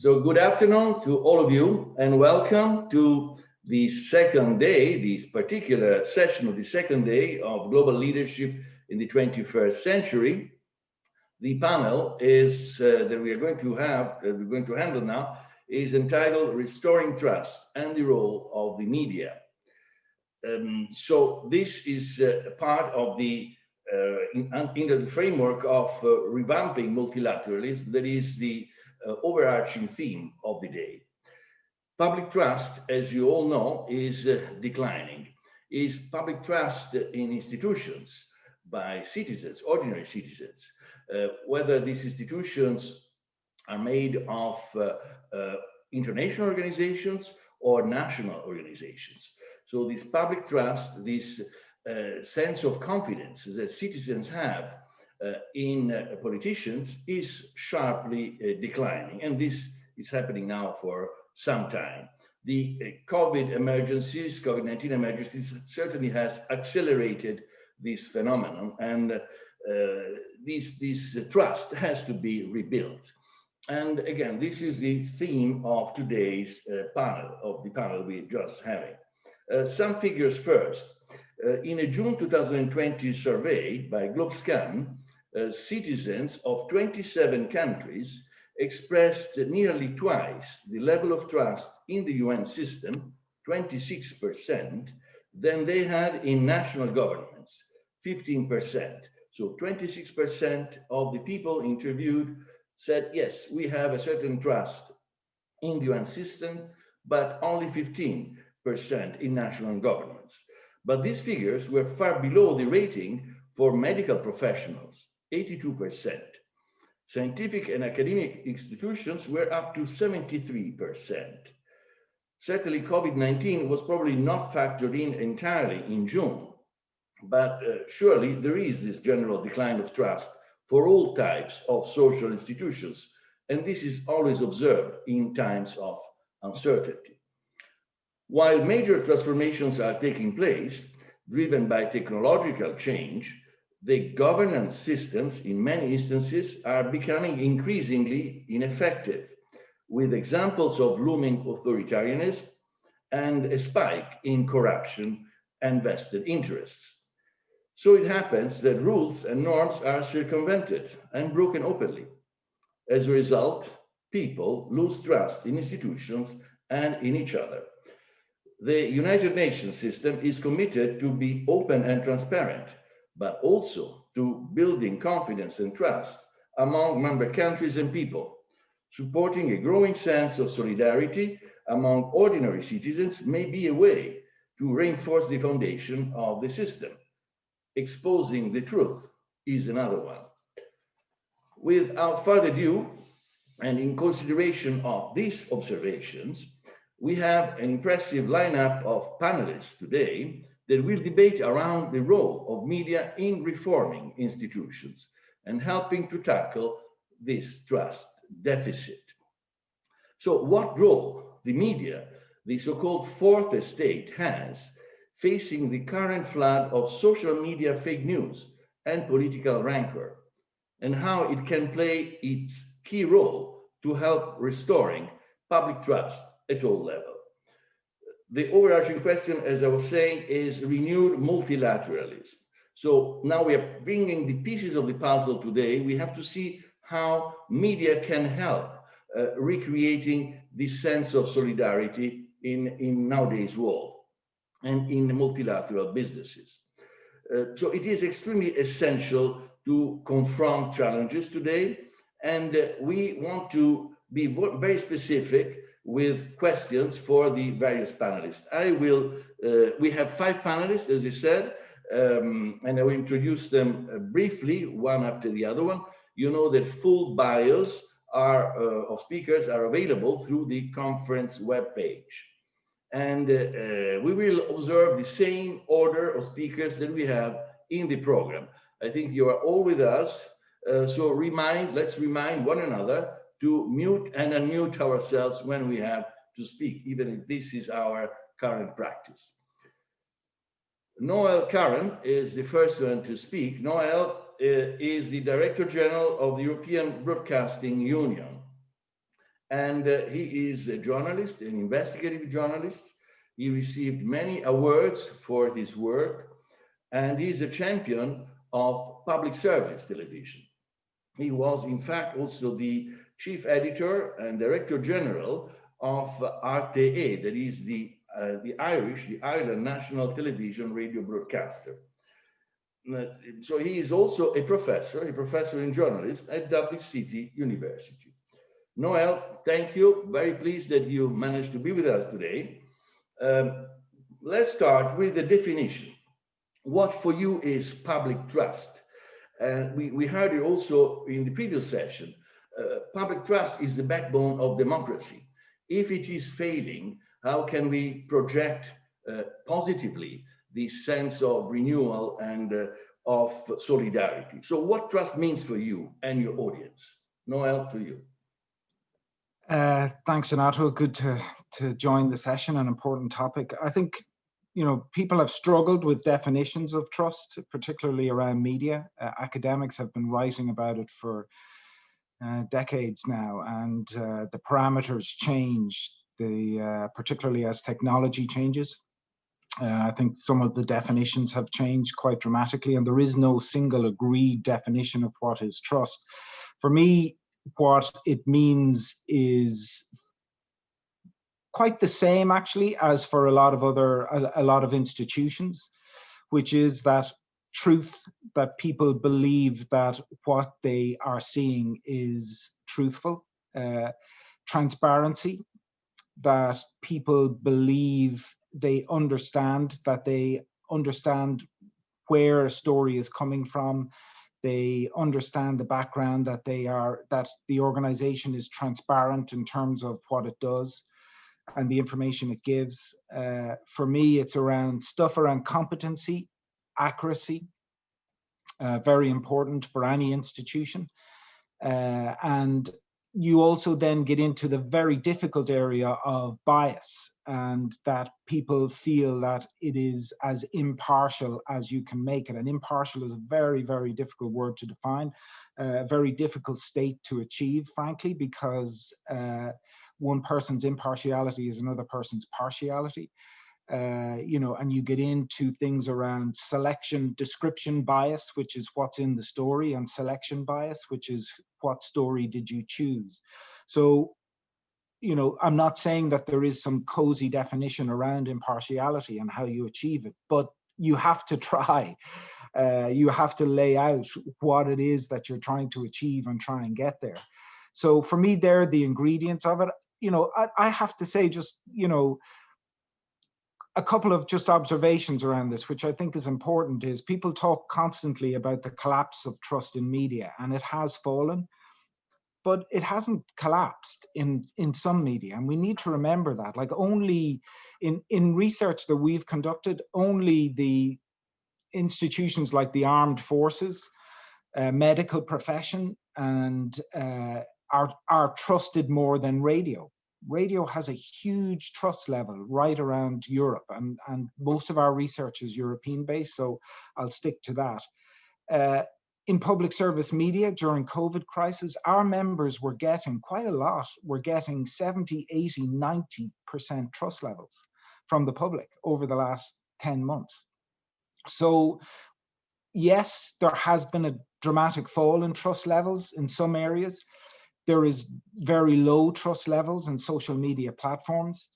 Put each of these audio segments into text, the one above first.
So good afternoon to all of you and welcome to the second day, this particular session of the second day of Global Leadership in the 21st Century. The panel is that we're going to handle now is entitled Restoring Trust and the Role of the Media. So this is part of the in the framework of revamping multilateralism, that is the overarching theme of the day. Public trust, as you all know, is declining. Is public trust in institutions by citizens, ordinary citizens, whether these institutions are made of international organizations or national organizations. So this public trust, this sense of confidence that citizens have in politicians is sharply declining. And this is happening now for some time. The COVID-19 emergencies certainly has accelerated this phenomenon, and this trust has to be rebuilt. And again, this is the theme of today's panel, of the panel we're just having. Some figures first. In a June 2020 survey by GlobeScan, citizens of 27 countries expressed nearly twice the level of trust in the UN system, 26%, than they had in national governments, 15%. So 26% of the people interviewed said, yes, we have a certain trust in the UN system, but only 15% in national governments. But these figures were far below the rating for medical professionals, 82%. Scientific and academic institutions were up to 73%. Certainly, COVID-19 was probably not factored in entirely in June, but surely there is this general decline of trust for all types of social institutions, and this is always observed in times of uncertainty. While major transformations are taking place, driven by technological change, the governance systems in many instances are becoming increasingly ineffective, with examples of looming authoritarianism and a spike in corruption and vested interests. So it happens that rules and norms are circumvented and broken openly. As a result, people lose trust in institutions and in each other. The United Nations system is committed to be open and transparent, but also to building confidence and trust among member countries and people. Supporting a growing sense of solidarity among ordinary citizens may be a way to reinforce the foundation of the system. Exposing the truth is another one. Without further ado, and in consideration of these observations, we have an impressive lineup of panelists today that will debate around the role of media in reforming institutions and helping to tackle this trust deficit. So what role the media, the so-called fourth estate, has facing the current flood of social media fake news and political rancor, and how it can play its key role to help restoring public trust at all levels. The overarching question, as I was saying, is renewed multilateralism. So now we are bringing the pieces of the puzzle today. We have to see how media can help recreating this sense of solidarity in nowadays world and in multilateral businesses. So it is extremely essential to confront challenges today, and we want to be very specific with questions for the various panelists. We have 5 panelists, as you said, and I will introduce them briefly, one after the other one. You know that full bios of speakers are available through the conference webpage. And we will observe the same order of speakers that we have in the program. I think you are all with us, so let's remind one another to mute and unmute ourselves when we have to speak, even if this is our current practice. Noel Curran is the first one to speak. Noel is the Director General of the European Broadcasting Union. and he is a journalist, an investigative journalist. He received many awards for his work, and he's a champion of public service television. He was, in fact, also the chief editor and director general of RTE, that is the Ireland National Television Radio Broadcaster. So he is also a professor in journalism at Dublin City University. Noel, thank you. Very pleased that you managed to be with us today. Let's start with the definition. What for you is public trust? And we heard it also in the previous session. Public trust is the backbone of democracy. If it is failing, how can we project positively this sense of renewal and of solidarity? So what trust means for you and your audience? Noel, to you. Thanks, Renato. Good to join the session, an important topic. I think, people have struggled with definitions of trust, particularly around media. Academics have been writing about it for decades now, and the parameters change, particularly as technology changes. I think some of the definitions have changed quite dramatically, and there is no single agreed definition of what is trust. For me, what it means is quite the same, actually, as for a lot of institutions, which is that truth, that people believe that what they are seeing is truthful, transparency, that people believe they understand where a story is coming from. They understand the background, that the organization is transparent in terms of what it does and the information it gives. For me, it's around competency, accuracy, very important for any institution. And you also then get into the very difficult area of bias, and that people feel that it is as impartial as you can make it. And impartial is a very, very difficult word to define, a very difficult state to achieve, frankly, because one person's impartiality is another person's partiality. And you get into things around selection, description bias, which is what's in the story, and selection bias, which is what story did you choose. So, I'm not saying that there is some cozy definition around impartiality and how you achieve it, but you have to try. You have to lay out what it is that you're trying to achieve and try and get there. So for me, they're the ingredients of it. I have to say, just, a couple of just observations around this, which I think is important, is people talk constantly about the collapse of trust in media, and it has fallen, but it hasn't collapsed in some media. And we need to remember that, like, only in research that we've conducted, only the institutions like the armed forces, medical profession, and are trusted more than radio. Radio has a huge trust level right around Europe, and most of our research is European based, so I'll stick to that. In public service media during COVID crisis, our members were getting quite a lot. We're getting 70, 80, 90% trust levels from the public over the last 10 months. So yes, there has been a dramatic fall in trust levels in some areas. There is very low trust levels in social media platforms.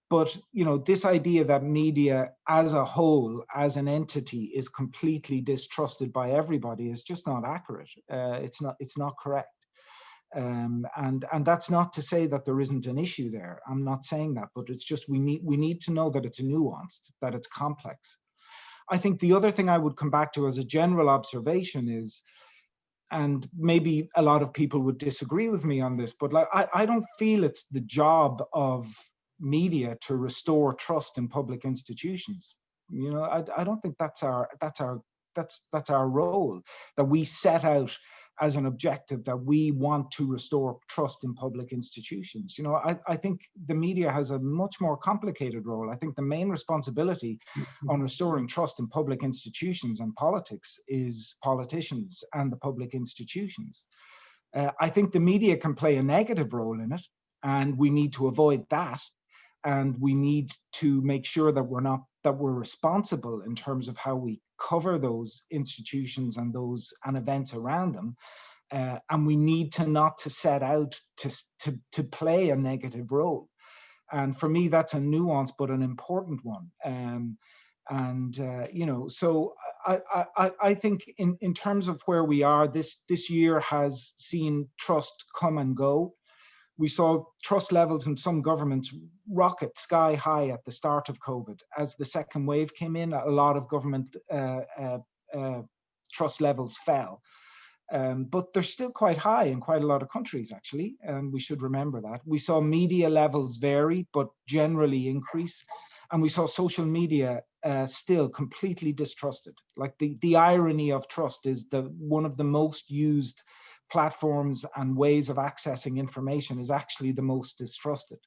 But, this idea that media as a whole, as an entity, is completely distrusted by everybody is just not accurate. It's not correct. And that's not to say that there isn't an issue there. I'm not saying that, but it's just we need to know that it's nuanced, that it's complex. I think the other thing I would come back to as a general observation is, and maybe a lot of people would disagree with me on this, but I don't feel it's the job of media to restore trust in public institutions. I don't think that's our role, that we set out as an objective, that we want to restore trust in public institutions. I think the media has a much more complicated role. I think the main responsibility on restoring trust in public institutions and politics is politicians and the public institutions. I think the media can play a negative role in it, And we need to avoid that. And we need to make sure that we're responsible in terms of how we cover those institutions and events around them. And we need to not to set out to play a negative role. And for me, that's a nuanced but an important one. So I think in terms of where we are, this year has seen trust come and go. We saw trust levels in some governments rocket sky high at the start of COVID. As the second wave came in, a lot of government trust levels fell. But they're still quite high in quite a lot of countries, actually, and we should remember that. We saw media levels vary, but generally increase. And we saw social media still completely distrusted. Like the irony of trust is one of the most used platforms and ways of accessing information is actually the most distrusted.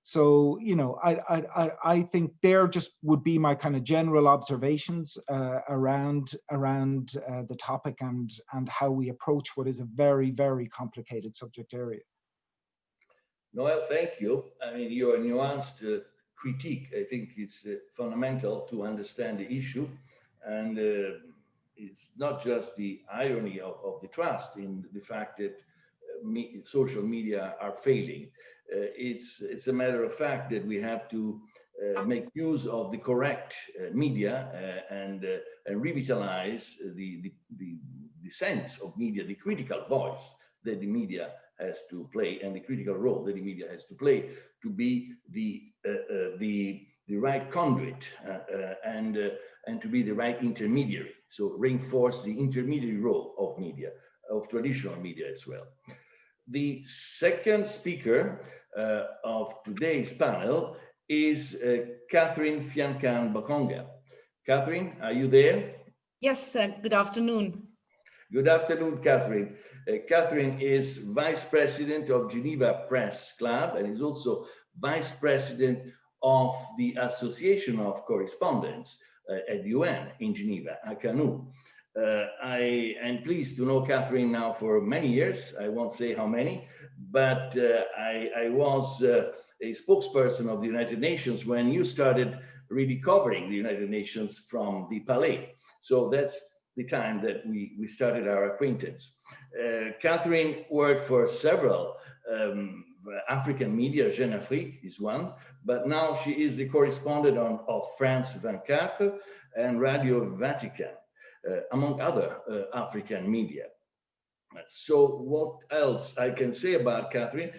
So, I think there just would be my kind of general observations around the topic and how we approach what is a very, very complicated subject area. Noel, thank you. I mean, your nuanced critique, I think it's fundamental to understand the issue. And it's not just the irony of the trust in the fact that social media are failing. It's a matter of fact that we have to make use of the correct media and revitalize the sense of media, the critical voice that the media has to play, and the critical role that the media has to play to be the right conduit and to be the right intermediary. So reinforce the intermediary role of media, of traditional media as well. The second speaker of today's panel is Catherine Fiankan-Bokonga. Catherine, are you there? Yes, good afternoon. Good afternoon, Catherine. Catherine is Vice President of Geneva Press Club and is also Vice President of the Association of Correspondents at UN in Geneva, ACANU. I am pleased to know Catherine now for many years. I won't say how many, but I was a spokesperson of the United Nations when you started really covering the United Nations from the Palais. So that's the time that we started our acquaintance. Catherine worked for several African media, Jeune Afrique is one, but now she is the correspondent of France 24 and Radio Vatican, among other African media. So what else I can say about Catherine?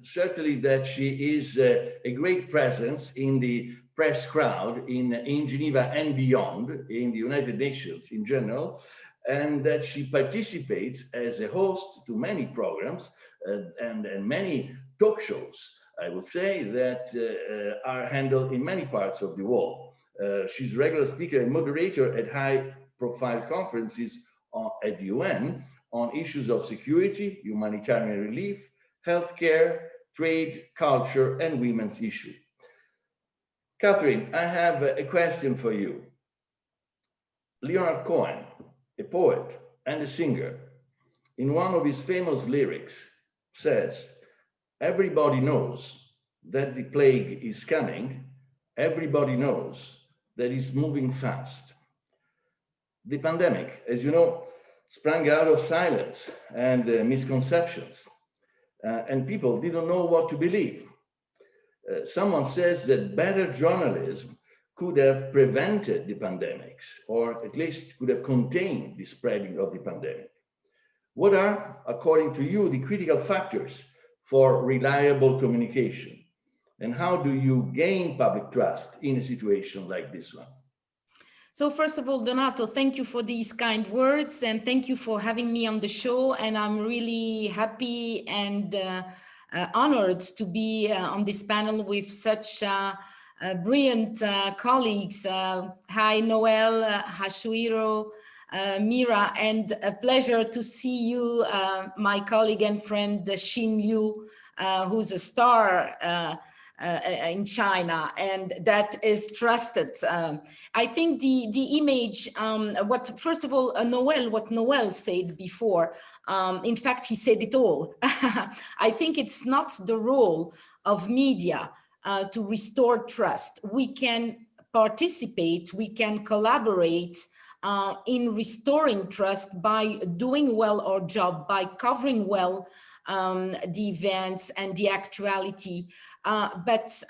Certainly that she is a great presence in the press crowd in Geneva and beyond, in the United Nations in general, and that she participates as a host to many programs and many talk shows, I would say, that are handled in many parts of the world. She's a regular speaker and moderator at high-profile conferences at the UN on issues of security, humanitarian relief, healthcare, trade, culture, and women's issues. Catherine, I have a question for you. Leonard Cohen, a poet and a singer, in one of his famous lyrics says, "Everybody knows that the plague is coming. Everybody knows that it's moving fast." The pandemic, as you know, sprang out of silence and misconceptions, and people didn't know what to believe. Someone says that better journalism could have prevented the pandemics, or at least could have contained the spreading of the pandemic. What are, according to you, the critical factors for reliable communication? And how do you gain public trust in a situation like this one? So first of all, Donato, thank you for these kind words and thank you for having me on the show. And I'm really happy and honored to be on this panel with such brilliant colleagues. Hi, Noel, Yasuhiro, Meera, and a pleasure to see you, my colleague and friend, Xin Liu, who's a star in China, and that is trusted. I think the image, first of all, what Noel said before, in fact, he said it all. I think it's not the role of media to restore trust. We can participate, we can collaborate in restoring trust by doing well our job, by covering well the events and the actuality. But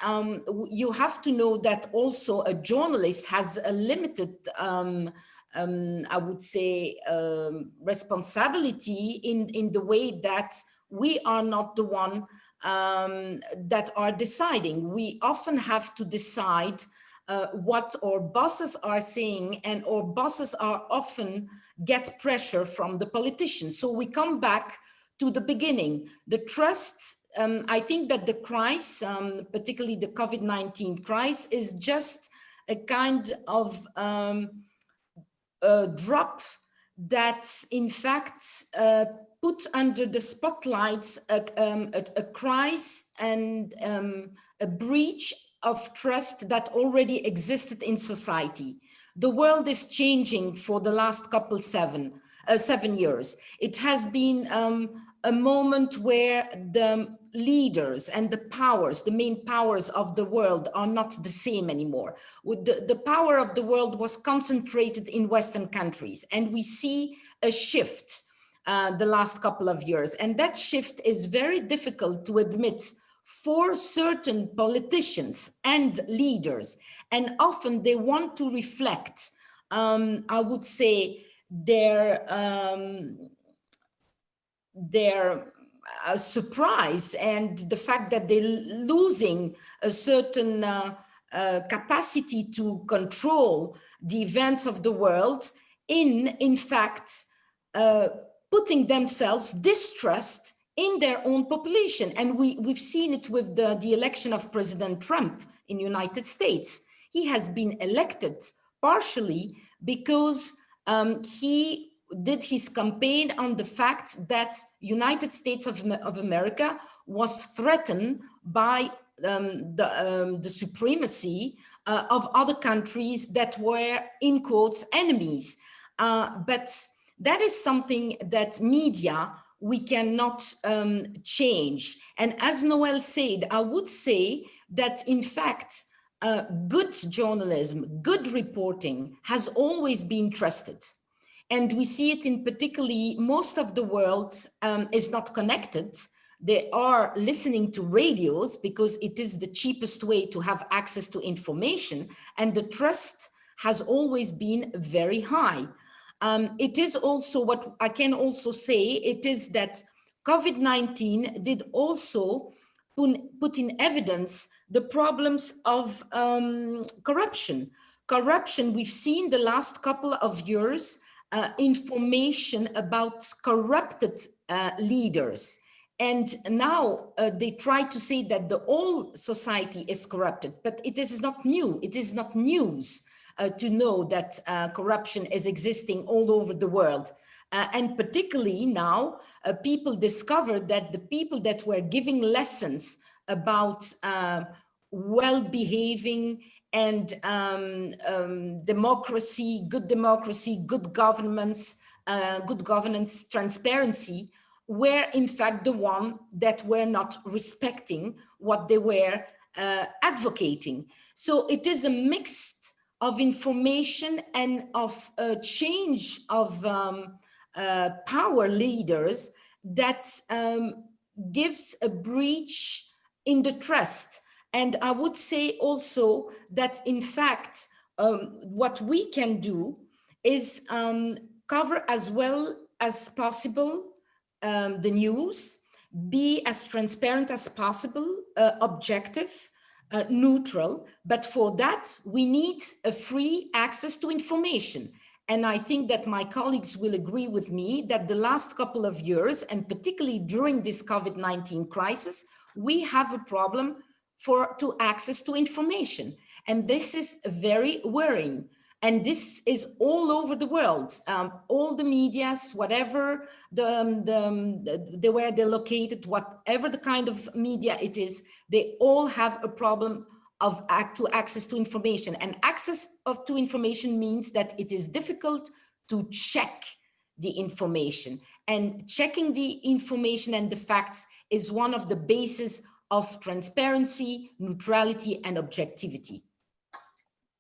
you have to know that also a journalist has a limited, I would say, responsibility in the way that we are not the one that are deciding. We often have to decide what our bosses are saying, and our bosses are often get pressure from the politicians. So we come back to the beginning. The trust, I think that the crisis, particularly the COVID-19 crisis, is just a kind of drop that in fact put under the spotlight a crisis and a breach of trust that already existed in society. The world is changing for the last seven years. It has been a moment where the leaders and the powers, the main powers of the world, are not the same anymore. The power of the world was concentrated in Western countries, and we see a shift the last couple of years. And that shift is very difficult to admit for certain politicians and leaders. And often they want to reflect, I would say, their surprise and the fact that they're losing a certain capacity to control the events of the world in fact, putting themselves distrust in their own population. And we've seen it with the election of President Trump in the United States. He has been elected partially because he did his campaign on the fact that United States of America was threatened by the supremacy of other countries that were, in quotes, enemies. But that is something that media, we cannot change. And as Noel said, I would say that in fact, good journalism, good reporting has always been trusted. And we see it in particularly, most of the world is not connected. They are listening to radios because it is the cheapest way to have access to information. And the trust has always been very high. It is also what I can also say, it is that COVID-19 did also put in evidence the problems of corruption. Corruption, we've seen the last couple of years, information about corrupted leaders. And now they try to say that the whole society is corrupted, but it is not new. It is not news to know that corruption is existing all over the world. And particularly now, people discovered that the people that were giving lessons about well-behaving and democracy, good governance, transparency, were in fact the one that were not respecting what they were advocating. So it is a mix of information and of a change of power leaders that gives a breach in the trust. And I would say also that in fact, what we can do is cover as well as possible the news, be as transparent as possible, objective, neutral. But for that, we need a free access to information. And I think that my colleagues will agree with me that the last couple of years, and particularly during this COVID-19 crisis, we have a problem to access to information. And this is very worrying. And this is all over the world. All the medias, whatever where they're located, whatever the kind of media it is, they all have a problem of access to information. And access to information means that it is difficult to check the information. And checking the information and the facts is one of the bases of transparency, neutrality, and objectivity.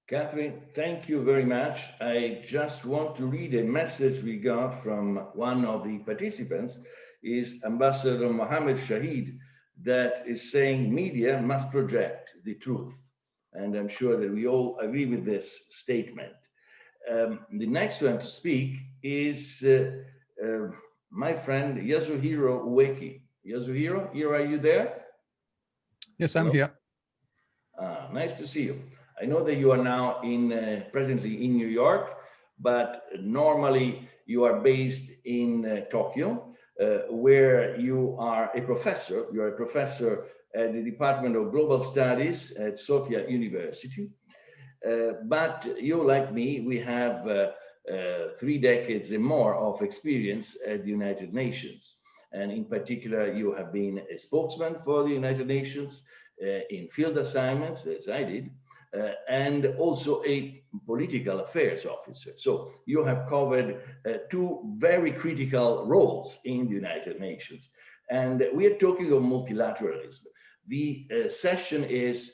Catherine, thank you very much. I just want to read a message we got from one of the participants, is Ambassador Mohammed Shahid, that is saying media must project the truth. And I'm sure that we all agree with this statement. The next one to speak is my friend Yasuhiro Ueki. Yasuhiro, are you there? Yes, I'm here. Nice to see you. I know that you are now presently in New York, but normally you are based in Tokyo, where you are a professor. You are a professor at the Department of Global Studies at Sophia University. But you, like me, we have 3 decades and more of experience at the United Nations. And in particular, you have been a spokesman for the United Nations in field assignments, as I did, and also a political affairs officer. So you have covered 2 very critical roles in the United Nations. And we are talking of multilateralism. The session is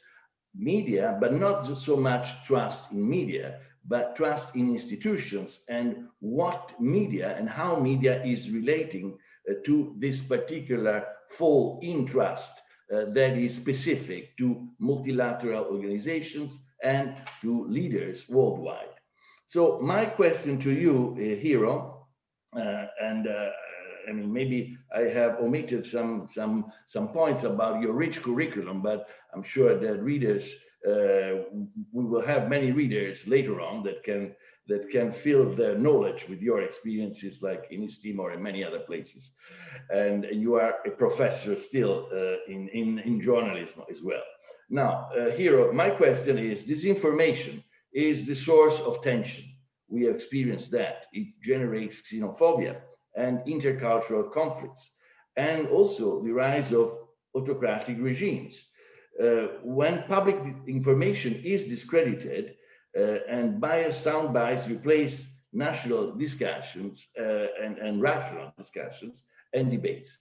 media, but not so much trust in media, but trust in institutions and what media and how media is relating to this particular fall in trust that is specific to multilateral organizations and to leaders worldwide. So my question to you, Hiro, I mean, maybe I have omitted some points about your rich curriculum, but I'm sure that readers, we will have many readers later on that can fill their knowledge with your experiences, like in East Timor and many other places. And you are a professor still in journalism as well. Now, Hiro, my question is, disinformation is the source of tension. We have experienced that. It generates xenophobia and intercultural conflicts, and also the rise of autocratic regimes. When public information is discredited and biased soundbites replace national discussions and rational discussions and debates.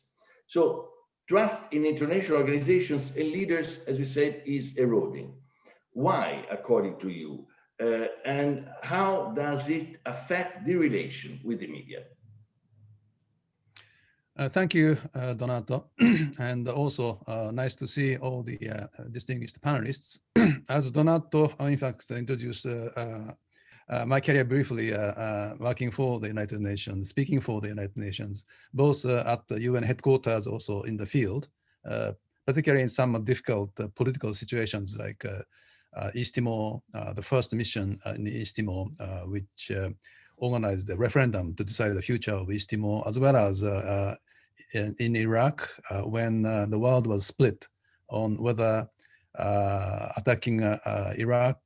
So trust in international organizations and leaders, as we said, is eroding. Why, according to you? And how does it affect the relation with the media? Thank you, Donato, and also nice to see all the distinguished panelists. As Donato, in fact, introduced my career briefly, working for the United Nations, speaking for the United Nations, both at the UN headquarters, also in the field, particularly in some difficult political situations like East Timor, the first mission in East Timor, which organized the referendum to decide the future of East Timor, as well as in Iraq, when the world was split on whether attacking Iraq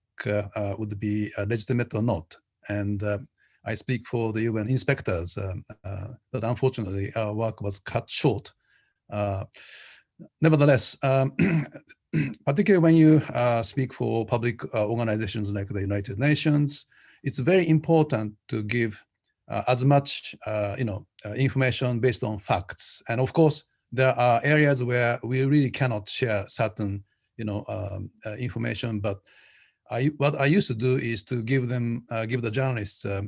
would be legitimate or not. And I speak for the UN inspectors, but unfortunately our work was cut short. Nevertheless, particularly when you speak for public organizations like the United Nations, it's very important to give as much information based on facts. And of course, there are areas where we really cannot share certain information, but what I used to do is to give the journalists a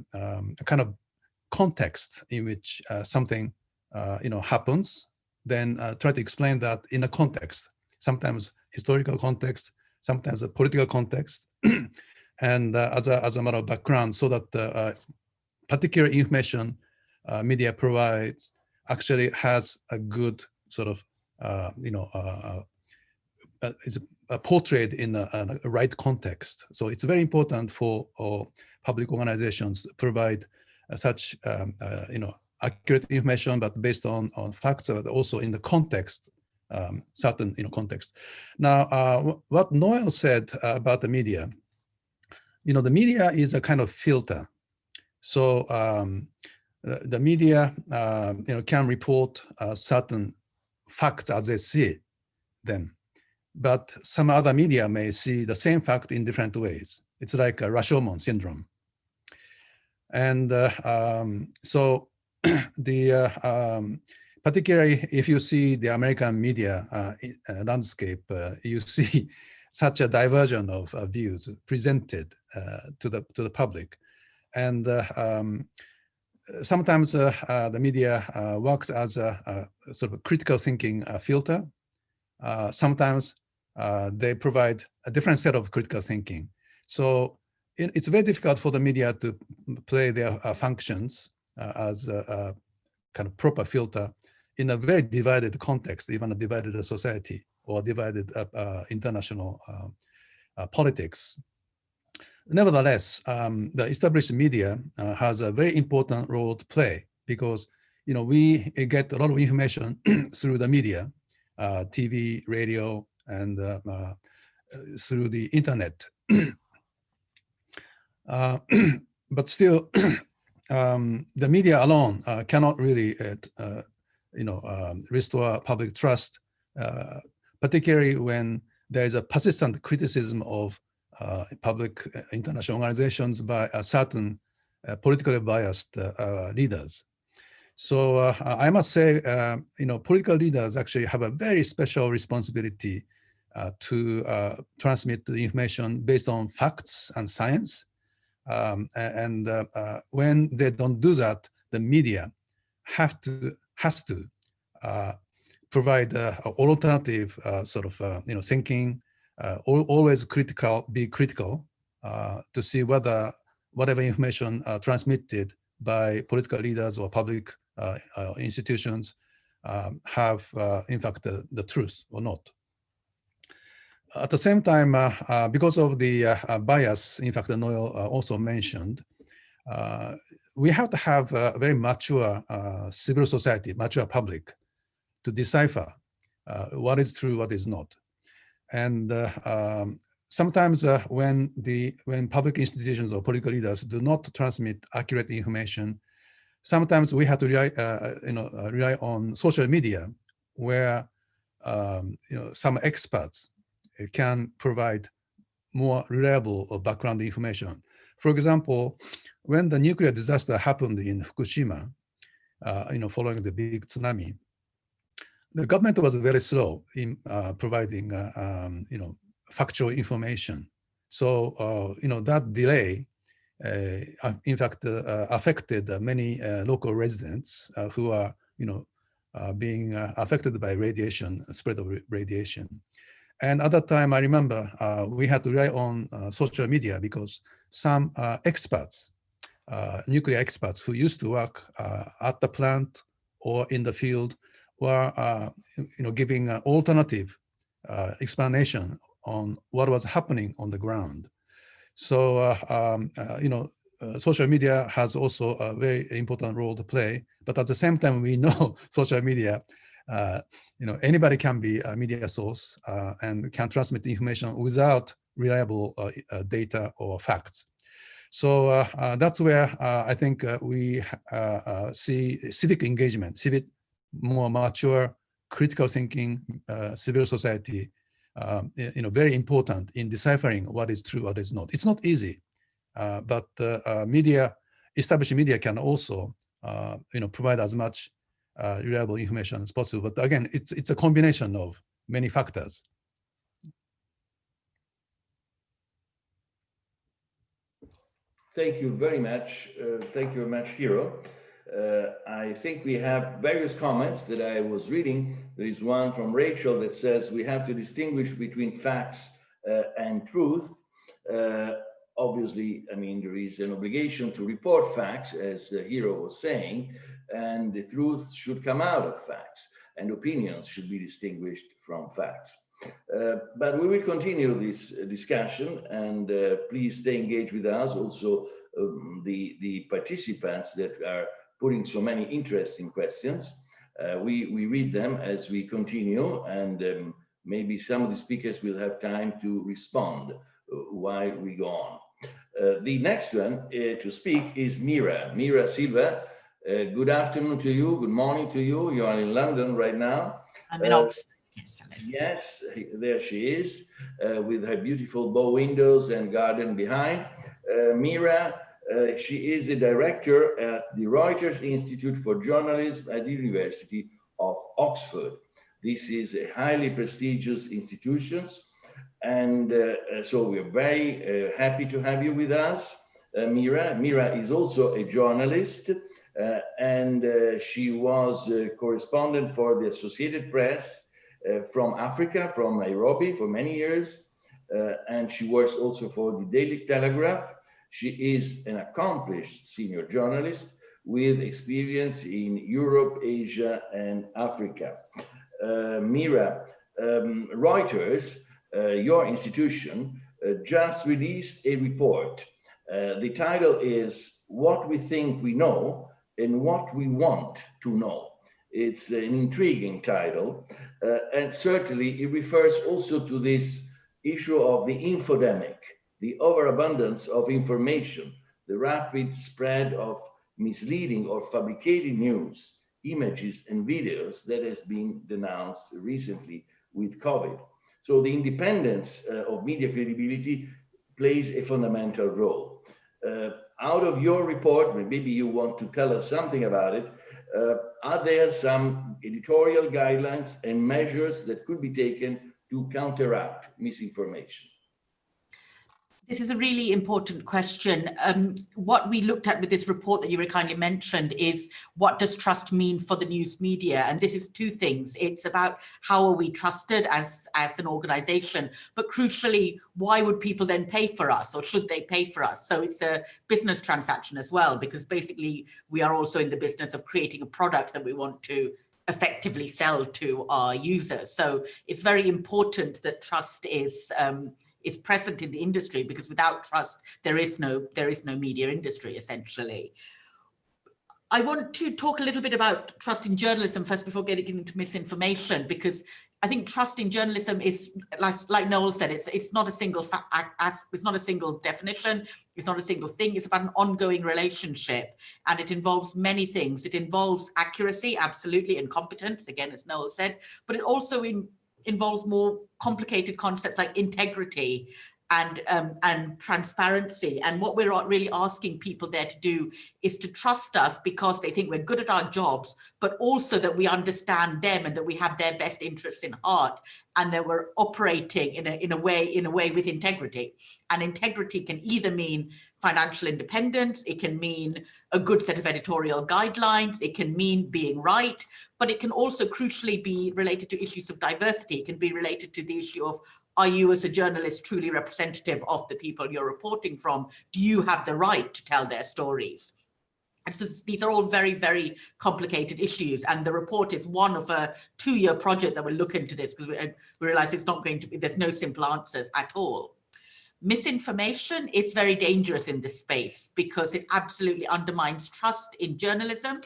kind of context in which something happens, then try to explain that in a context, sometimes historical context, sometimes a political context, and as a matter of background, so that particular information media provides actually has a good sort of is portrayed in a right context. So it's very important for public organizations to provide such accurate information, but based on facts, but also in the context, certain context. Now, what Noel said about the media, the media is a kind of filter. So the media, can report certain facts as they see them, but some other media may see the same fact in different ways. It's like a Rashomon syndrome. And so particularly if you see the American media landscape, you see such a diversion of views presented to the public. And sometimes the media works as a sort of critical thinking filter. Sometimes they provide a different set of critical thinking. So it's very difficult for the media to play their functions as a kind of proper filter in a very divided context, even a divided society or divided international politics. Nevertheless, the established media has a very important role to play because we get a lot of information through the media, TV, radio, and through the internet. But still, the media alone cannot really, restore public trust, particularly when there is a persistent criticism of public international organizations by certain politically biased leaders. So I must say, political leaders actually have a very special responsibility to transmit the information based on facts and science. And when they don't do that, the media has to provide alternative sort of thinking, always be critical to see whether whatever information transmitted by political leaders or public institutions have in fact the truth or not. At the same time, because of the bias, in fact, Noel also mentioned, we have to have a very mature civil society, mature public, to decipher what is true, what is not. And sometimes when public institutions or political leaders do not transmit accurate information, sometimes we have to rely on social media, where some experts can provide more reliable background information. For example, when the nuclear disaster happened in Fukushima, following the big tsunami, the government was very slow in providing, factual information. So, that delay, in fact, affected many local residents who are, being affected by radiation, spread of radiation. And at that time, I remember we had to rely on social media because some experts, nuclear experts who used to work at the plant or in the field were, giving an alternative explanation on what was happening on the ground. So, social media has also a very important role to play. But at the same time, we know social media, anybody can be a media source and can transmit information without reliable data or facts. So that's where I think we see civic engagement, more mature, critical thinking, civil society, very important in deciphering what is true, what is not. It's not easy, but established media can also, provide as much reliable information as possible. But again, it's a combination of many factors. Thank you very much. Thank you very much, Hiro. I think we have various comments that I was reading. There is one from Rachel that says we have to distinguish between facts and truth. Obviously, I mean, there is an obligation to report facts, as Hiro was saying, and the truth should come out of facts, and opinions should be distinguished from facts. But we will continue this discussion, and please stay engaged with us. Also, the participants that are putting so many interesting questions. We read them as we continue, and maybe some of the speakers will have time to respond while we go on. The next one to speak is Meera. Meera Selva. Good afternoon to you. Good morning to you. You are in London right now. I'm in Oxford. Yes, there she is, with her beautiful bow windows and garden behind. Meera, she is the director at the Reuters Institute for Journalism at the University of Oxford. This is a highly prestigious institution, and so we're very happy to have you with us, Meera. Meera is also a journalist, and she was a correspondent for the Associated Press from Africa, from Nairobi for many years, and she works also for the Daily Telegraph. She is an accomplished senior journalist with experience in Europe, Asia, and Africa. Meera, Reuters, your institution, just released a report. The title is What We Think We Know and What We Want to Know. It's an intriguing title, and certainly it refers also to this issue of the infodemic, the overabundance of information, the rapid spread of misleading or fabricated news, images and videos that has been denounced recently with COVID. So the independence of media credibility plays a fundamental role. Out of your report, maybe you want to tell us something about it, are there some editorial guidelines and measures that could be taken to counteract misinformation? This is a really important question. What we looked at with this report that you very kindly mentioned is what does trust mean for the news media? And this is two things. It's about how are we trusted as an organization, but crucially, why would people then pay for us, or should they pay for us? So it's a business transaction as well, because basically we are also in the business of creating a product that we want to effectively sell to our users. So it's very important that trust is present in the industry, because without trust, there is no media industry, essentially. I want to talk a little bit about trust in journalism first before getting into misinformation, because I think trust in journalism is, like Noel said, it's not a single it's not a single definition, it's not a single thing, it's about an ongoing relationship, and it involves many things. It involves accuracy, absolutely, and competence, again, as Noel said, but it also involves more complicated concepts like integrity and transparency. And what we're really asking people there to do is to trust us because they think we're good at our jobs, but also that we understand them and that we have their best interests in heart, and that we're operating in a way with integrity. And integrity can either mean financial independence, it can mean a good set of editorial guidelines, it can mean being right, but it can also crucially be related to issues of diversity. It can be related to the issue of, are you as a journalist truly representative of the people you're reporting from? Do you have the right to tell their stories? And so these are all very, very complicated issues. And the report is one of a 2-year project that will look into this, because we realize it's not going to be, there's no simple answers at all. Misinformation is very dangerous in this space because it absolutely undermines trust in journalism.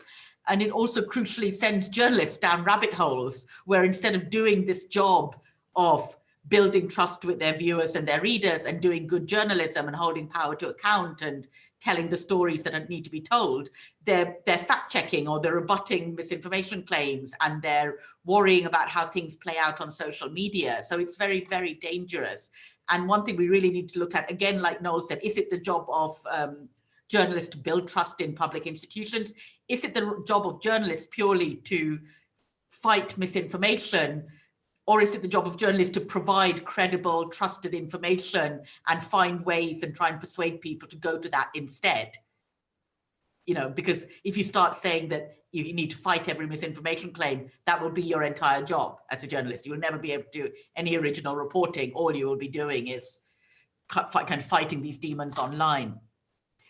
And it also crucially sends journalists down rabbit holes where, instead of doing this job of building trust with their viewers and their readers and doing good journalism and holding power to account and telling the stories that need to be told, they're fact checking, or they're rebutting misinformation claims, and they're worrying about how things play out on social media. So it's very, very dangerous. And one thing we really need to look at, again, like Noel said, is it the job of journalists to build trust in public institutions? Is it the job of journalists purely to fight misinformation? Or is it the job of journalists to provide credible, trusted information and find ways and try and persuade people to go to that instead? You know, because if you start saying that you need to fight every misinformation claim, that will be your entire job as a journalist. You will never be able to do any original reporting. All you will be doing is kind of fighting these demons online.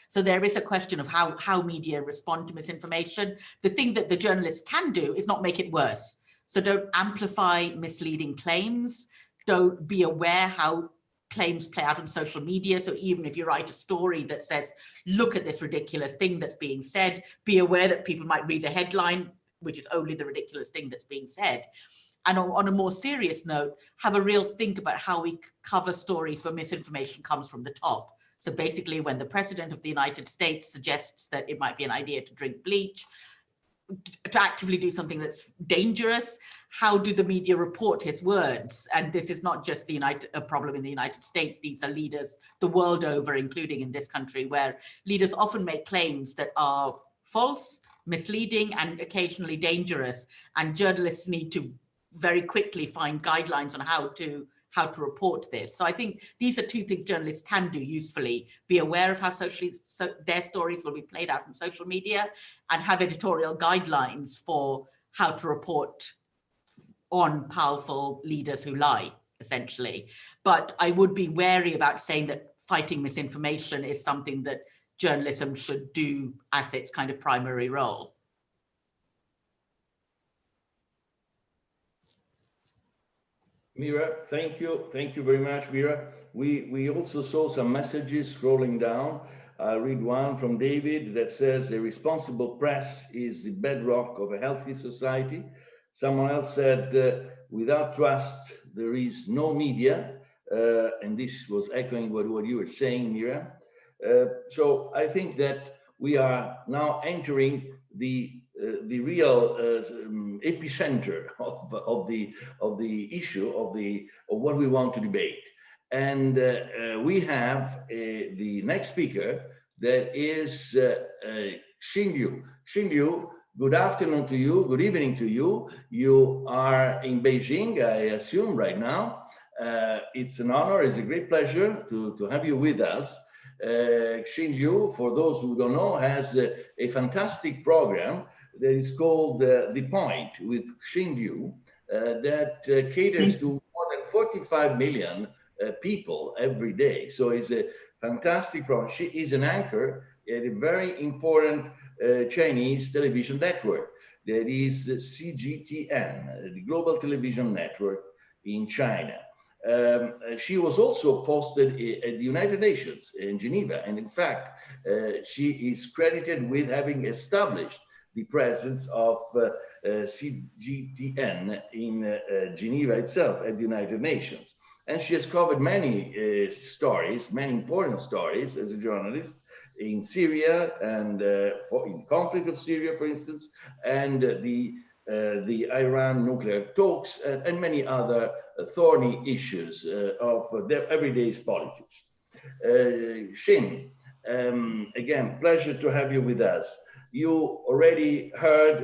So there is a question of how media respond to misinformation. The thing that the journalists can do is not make it worse. So don't amplify misleading claims. Don't be aware how claims play out on social media. So even if you write a story that says, look at this ridiculous thing that's being said, be aware that people might read the headline, which is only the ridiculous thing that's being said. And on a more serious note, have a real think about how we cover stories where misinformation comes from the top. So basically, when the president of the United States suggests that it might be an idea to drink bleach, to actively do something that's dangerous, how do the media report his words? And this is not just a problem in the United States. These are leaders the world over, including in this country, where leaders often make claims that are false, misleading, and occasionally dangerous. And journalists need to very quickly find guidelines on how to report this. So I think these are two things journalists can do usefully: be aware of how their stories will be played out on social media, and have editorial guidelines for how to report on powerful leaders who lie, essentially. But I would be wary about saying that fighting misinformation is something that journalism should do as its kind of primary role. Meera, thank you. Thank you very much, Meera. We also saw some messages scrolling down. I'll read one from David that says, a responsible press is the bedrock of a healthy society. Someone else said, without trust, there is no media. And this was echoing what you were saying, Meera. So I think that we are now entering the real epicenter of the issue of what we want to debate, and we have the next speaker, that is Xinliu. Xinliu, good afternoon to you, good evening to you. You are in Beijing, I assume, right now. It's an honor, it's a great pleasure to have you with us. Xinliu, for those who don't know, has a fantastic program that is called The Point with Xinliu, that caters to more than 45 million people every day. So it's a fantastic program. She is an anchor at a very important Chinese television network, that is CGTN, the Global Television Network in China. She was also posted at the United Nations in Geneva, and in fact, she is credited with having established the presence of CGTN in Geneva itself at the United Nations. And she has covered many stories, many important stories as a journalist in Syria and in conflict of Syria, for instance, and the Iran nuclear talks and many other thorny issues of their everyday politics. Xin, again, pleasure to have you with us. You already heard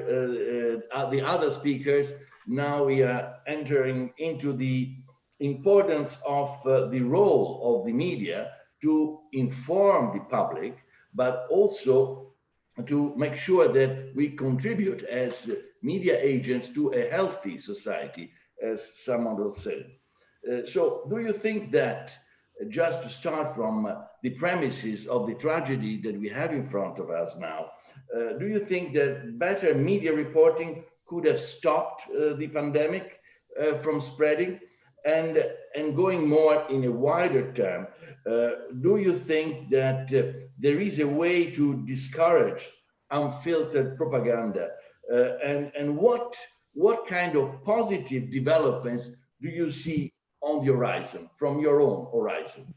the other speakers. Now we are entering into the importance of the role of the media to inform the public, but also to make sure that we contribute as media agents to a healthy society, as someone else said. So do you think that, just to start from the premises of the tragedy that we have in front of us now, do you think that better media reporting could have stopped the pandemic from spreading? And going more in a wider term, do you think that there is a way to discourage unfiltered propaganda? And what kind of positive developments do you see on the horizon, from your own horizon?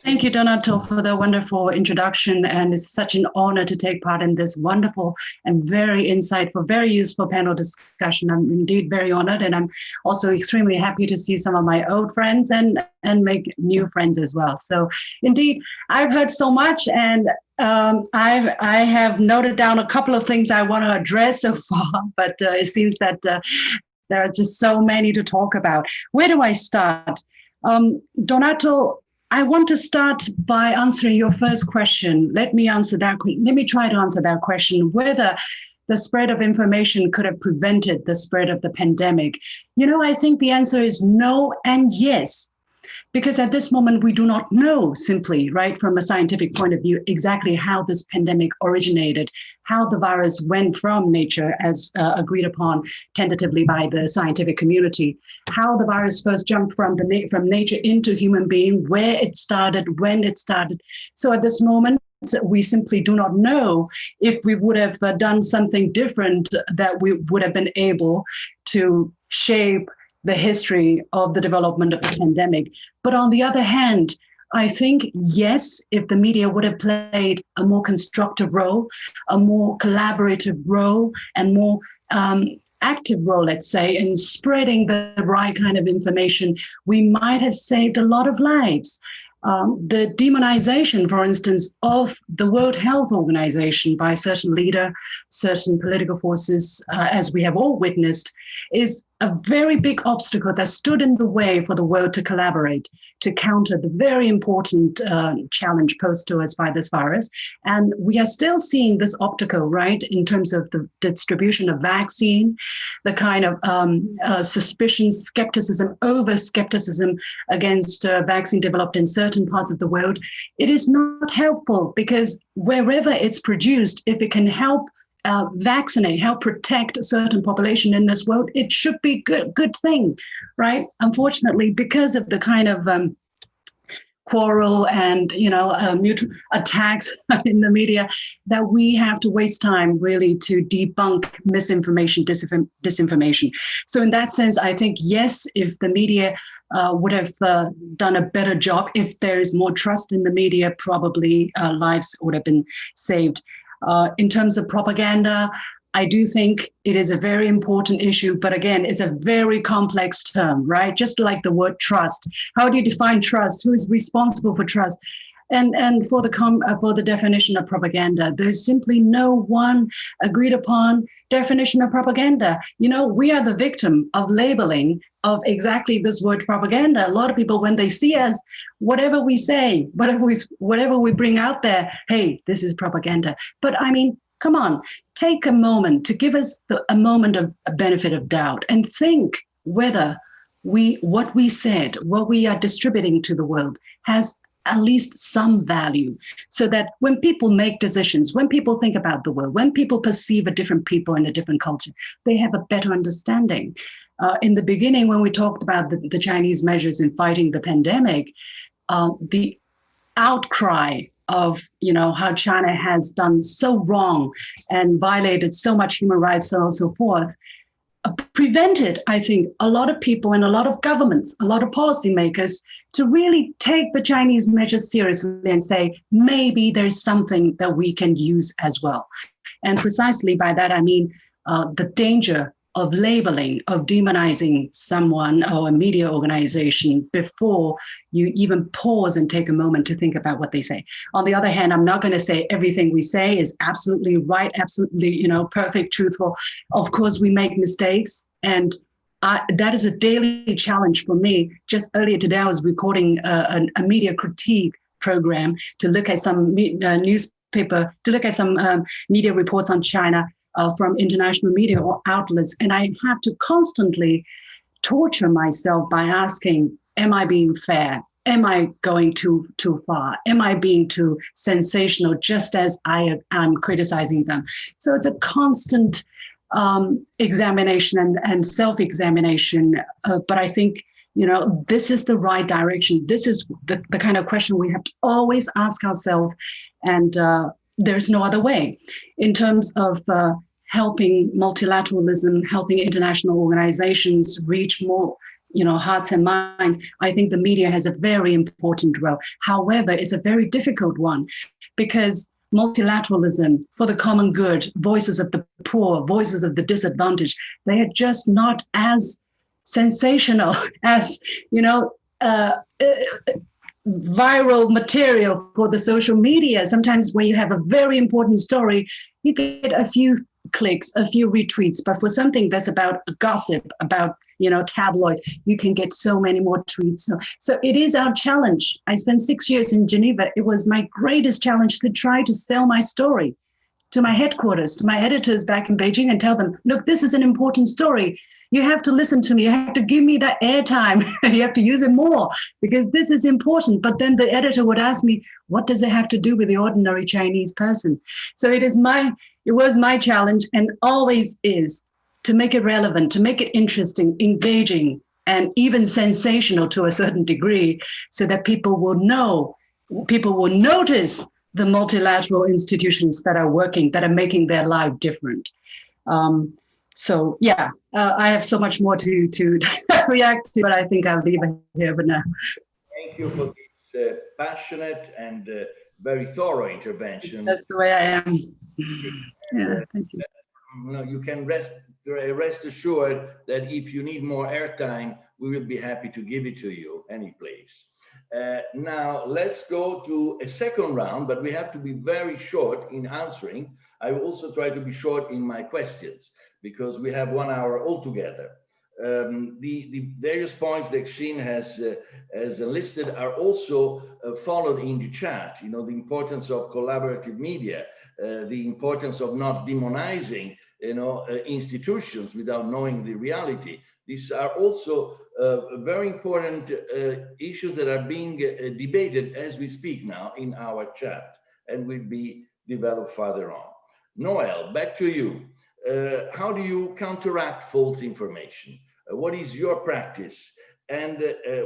Thank you, Donato, for the wonderful introduction. And it's such an honor to take part in this wonderful and very insightful, very useful panel discussion. I'm indeed very honored. And I'm also extremely happy to see some of my old friends and make new friends as well. So indeed, I've heard so much, and I have noted down a couple of things I want to address so far, but it seems that there are just so many to talk about. Where do I start? Donato, I want to start by answering your first question. Let me try to answer that question, whether the spread of information could have prevented the spread of the pandemic. I think the answer is no and yes, because at this moment, we do not know simply, right, from a scientific point of view, exactly how this pandemic originated, how the virus went from nature, as agreed upon tentatively by the scientific community, how the virus first jumped from nature into human being, where it started, when it started. So at this moment, we simply do not know if we would have done something different, that we would have been able to shape the history of the development of the pandemic. But on the other hand, I think, yes, if the media would have played a more constructive role, a more collaborative role, and more active role, let's say, in spreading the right kind of information, we might have saved a lot of lives. The demonization, for instance, of the World Health Organization by certain leader, certain political forces, as we have all witnessed, is a very big obstacle that stood in the way for the world to collaborate, to counter the very important challenge posed to us by this virus. And we are still seeing this obstacle, right, in terms of the distribution of vaccine, the kind of suspicion, skepticism, over-skepticism against vaccine developed in certain parts of the world. It is not helpful, because wherever it's produced, if it can help vaccinate, help protect a certain population in this world, it should be good thing, right? Unfortunately, because of the kind of quarrel and mutual attacks in the media, that we have to waste time really to debunk misinformation, disinformation. So in that sense, I think, yes, if the media would have done a better job, if there is more trust in the media, probably lives would have been saved. In terms of propaganda, I do think it is a very important issue, but again, it's a very complex term, right? Just like the word trust. How do you define trust? Who is responsible for trust? And for the definition of propaganda, there's simply no one agreed upon definition of propaganda. We are the victim of labeling of exactly this word propaganda. A lot of people, when they see us, whatever we say, whatever we bring out there, hey, this is propaganda. But I mean, come on, take a moment to give us a moment of a benefit of doubt and think whether what we said, what we are distributing to the world has at least some value, so that when people make decisions, when people think about the world, when people perceive a different people in a different culture, they have a better understanding. In the beginning, when we talked about the Chinese measures in fighting the pandemic, the outcry of how China has done so wrong and violated so much human rights and so forth, prevented, I think, a lot of people and a lot of governments, a lot of policymakers to really take the Chinese measures seriously and say, maybe there's something that we can use as well. And precisely by that, I mean the danger of labeling, of demonizing someone or a media organization before you even pause and take a moment to think about what they say. On the other hand, I'm not going to say everything we say is absolutely right, absolutely, perfect, truthful. Of course, we make mistakes, and that is a daily challenge for me. Just earlier today, I was recording a media critique program to look at some newspaper, to look at some media reports on China from international media or outlets. And I have to constantly torture myself by asking, am I being fair? Am I going too far? Am I being too sensational, just as I am criticizing them? So it's a constant examination and self-examination. But I think, this is the right direction. This is the kind of question we have to always ask ourselves. And there's no other way. In terms of helping multilateralism, helping international organizations reach more, hearts and minds, I think the media has a very important role. However, it's a very difficult one, because multilateralism for the common good, voices of the poor, voices of the disadvantaged, they are just not as sensational as, viral material for the social media. Sometimes when you have a very important story, you get a few clicks, a few retweets, but for something that's about gossip, about tabloid, you can get so many more tweets. So it is our challenge. I spent 6 years in Geneva. It was my greatest challenge to try to sell my story to my headquarters, to my editors back in Beijing, and tell them, look, this is an important story. You have to listen to me. You have to give me that airtime. You have to use it more, because this is important. But then the editor would ask me, what does it have to do with the ordinary Chinese person? So it was my challenge, and always is, to make it relevant, to make it interesting, engaging, and even sensational to a certain degree, so that people will notice the multilateral institutions that are working, that are making their life different. So yeah, I have so much more to react to, but I think I'll leave it here for now. Thank you for this passionate and very thorough intervention. That's the way I am. Yeah, thank you. You can rest assured that if you need more airtime, we will be happy to give it to you any place. Now let's go to a second round, but we have to be very short in answering. I will also try to be short in my questions because we have 1 hour altogether. The various points that Xin has listed are also followed in the chat. You know, the importance of collaborative media, the importance of not demonizing, you know, institutions without knowing the reality. These are also very important issues that are being debated as we speak now in our chat and will be developed further on. Noel, back to you. How do you counteract false information? What is your practice? And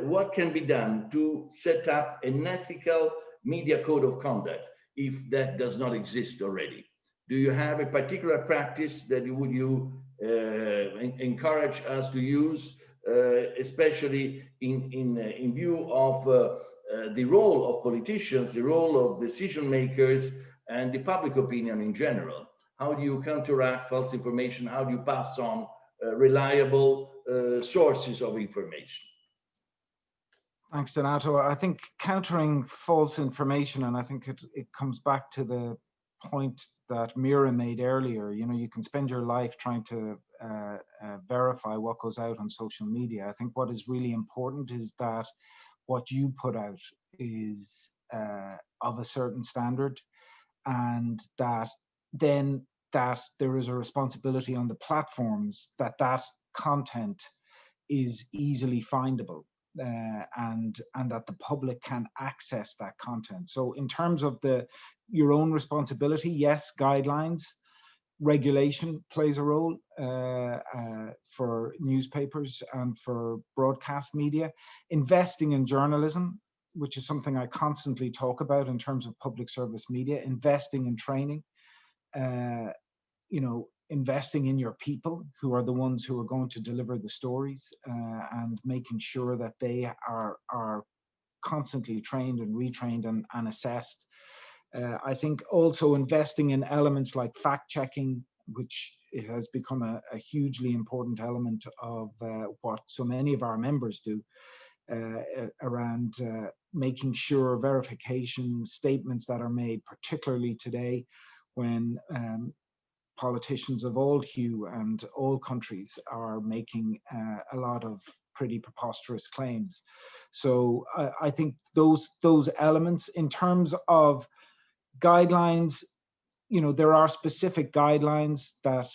what can be done to set up an ethical media code of conduct if that does not exist already? Do you have a particular practice that would you encourage us to use, especially in view of the role of politicians, the role of decision makers, and the public opinion in general? How do you counteract false information? How do you pass on reliable sources of information? Thanks, Donato. I think countering false information, and I think it comes back to the point that Meera made earlier. You know, you can spend your life trying to verify what goes out on social media. I think what is really important is that what you put out is of a certain standard, and that then that there is a responsibility on the platforms that that content is easily findable, and that the public can access that content. So in terms of your own responsibility, yes, guidelines, regulation plays a role for newspapers and for broadcast media. Investing in journalism, which is something I constantly talk about in terms of public service media, investing in training, you know, investing in your people who are the ones who are going to deliver the stories, and making sure that they are constantly trained and retrained and assessed. I think also investing in elements like fact-checking, which has become a hugely important element of what so many of our members do, around making sure verification statements that are made, particularly today when politicians of all hue and all countries are making a lot of pretty preposterous claims. So I think those elements in terms of guidelines, you know, there are specific guidelines that,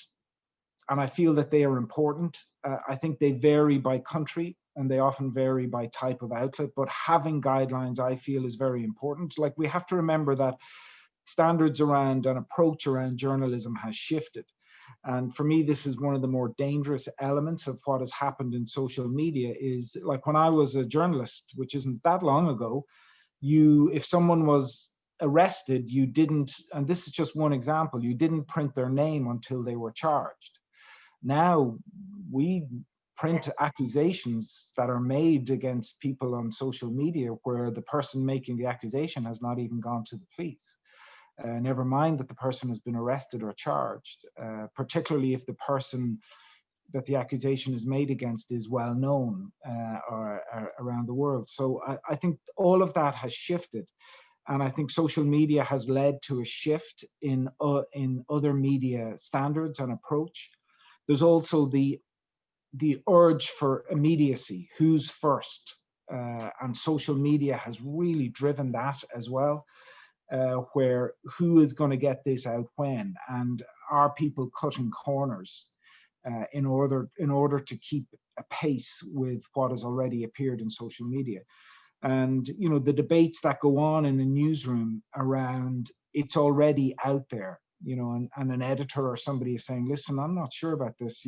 and I feel that they are important. I think they vary by country and they often vary by type of outlet, but having guidelines I feel is very important. Like, we have to remember that standards around and approach around journalism has shifted. And for me, this is one of the more dangerous elements of what has happened in social media. Is like, when I was a journalist, which isn't that long ago, if someone was arrested, you didn't, and this is just one example, you didn't print their name until they were charged. Now we print accusations that are made against people on social media where the person making the accusation has not even gone to the police. Never mind that the person has been arrested or charged, particularly if the person that the accusation is made against is well known or around the world. So I think all of that has shifted. And I think social media has led to a shift in other media standards and approach. There's also the urge for immediacy, who's first, and social media has really driven that as well. Where who is going to get this out when, and are people cutting corners in order to keep a pace with what has already appeared in social media. And you know, the debates that go on in the newsroom around it's already out there, you know, and an editor or somebody is saying, listen, I'm not sure about this,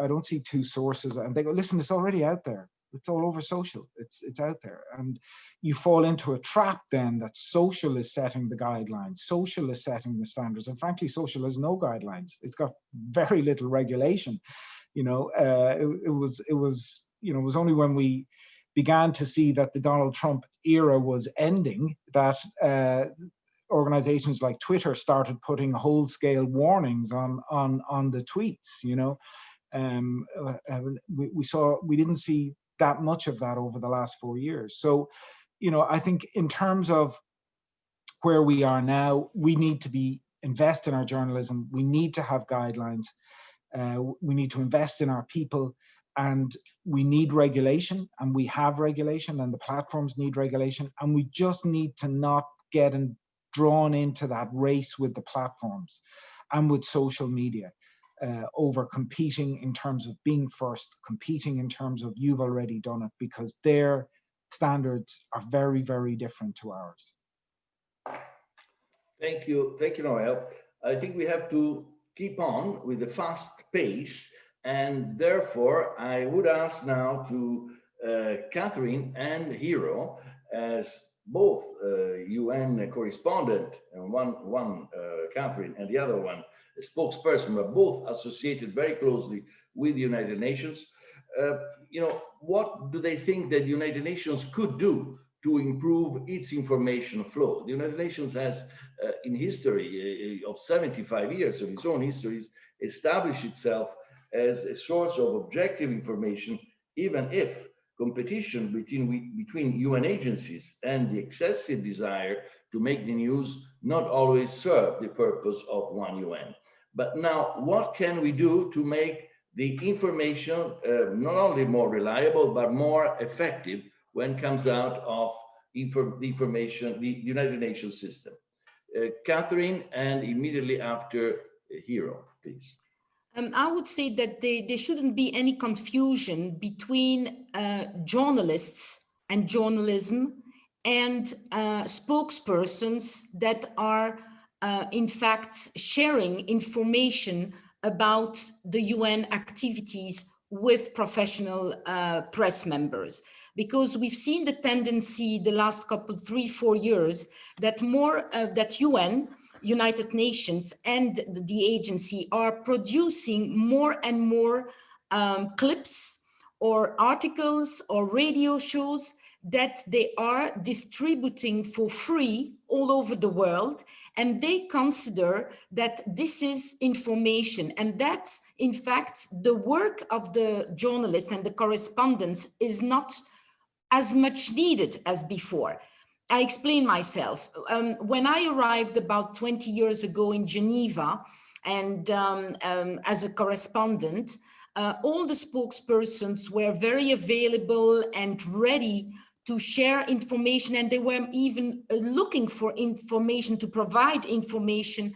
I don't see two sources, and they go, listen, it's already out there. It's all over social. It's out there. And you fall into a trap then that social is setting the guidelines. Social is setting the standards. And frankly, social has no guidelines. It's got very little regulation. You know, it was only when we began to see that the Donald Trump era was ending, that organizations like Twitter started putting whole-scale warnings on the tweets. You know, we didn't see that much of that over the last 4 years. So, you know, I think in terms of where we are now, we need to invest in our journalism. We need to have guidelines. We need to invest in our people, and we need regulation, and we have regulation, and the platforms need regulation, and we just need to not get drawn into that race with the platforms and with social media over competing in terms of being first, competing in terms of you've already done it, because their standards are very, very different to ours. Thank you, Noel. I think we have to keep on with the fast pace, and therefore I would ask now to Catherine and Hiro, as both UN correspondent, and one Catherine and the other one a spokesperson, but both associated very closely with the United Nations. You know, what do they think that the United Nations could do to improve its information flow? The United Nations has, in history of 75 years of its own histories, established itself as a source of objective information, even if competition between UN agencies and the excessive desire to make the news not always serve the purpose of one UN. But now, what can we do to make the information not only more reliable, but more effective when it comes out of the United Nations system? Catherine, and immediately after Hiro, please. I would say that there shouldn't be any confusion between journalists and journalism and spokespersons that are in fact sharing information about the UN activities with professional press members. Because we've seen the tendency the last 3-4 years that that UN, United Nations, and the agency are producing more and more clips or articles or radio shows that they are distributing for free all over the world, and they consider that this is information, and that in fact the work of the journalists and the correspondents is not as much needed as before. I explain myself. When I arrived about 20 years ago in Geneva, and as a correspondent, all the spokespersons were very available and ready to share information, and they were even looking for information, to provide information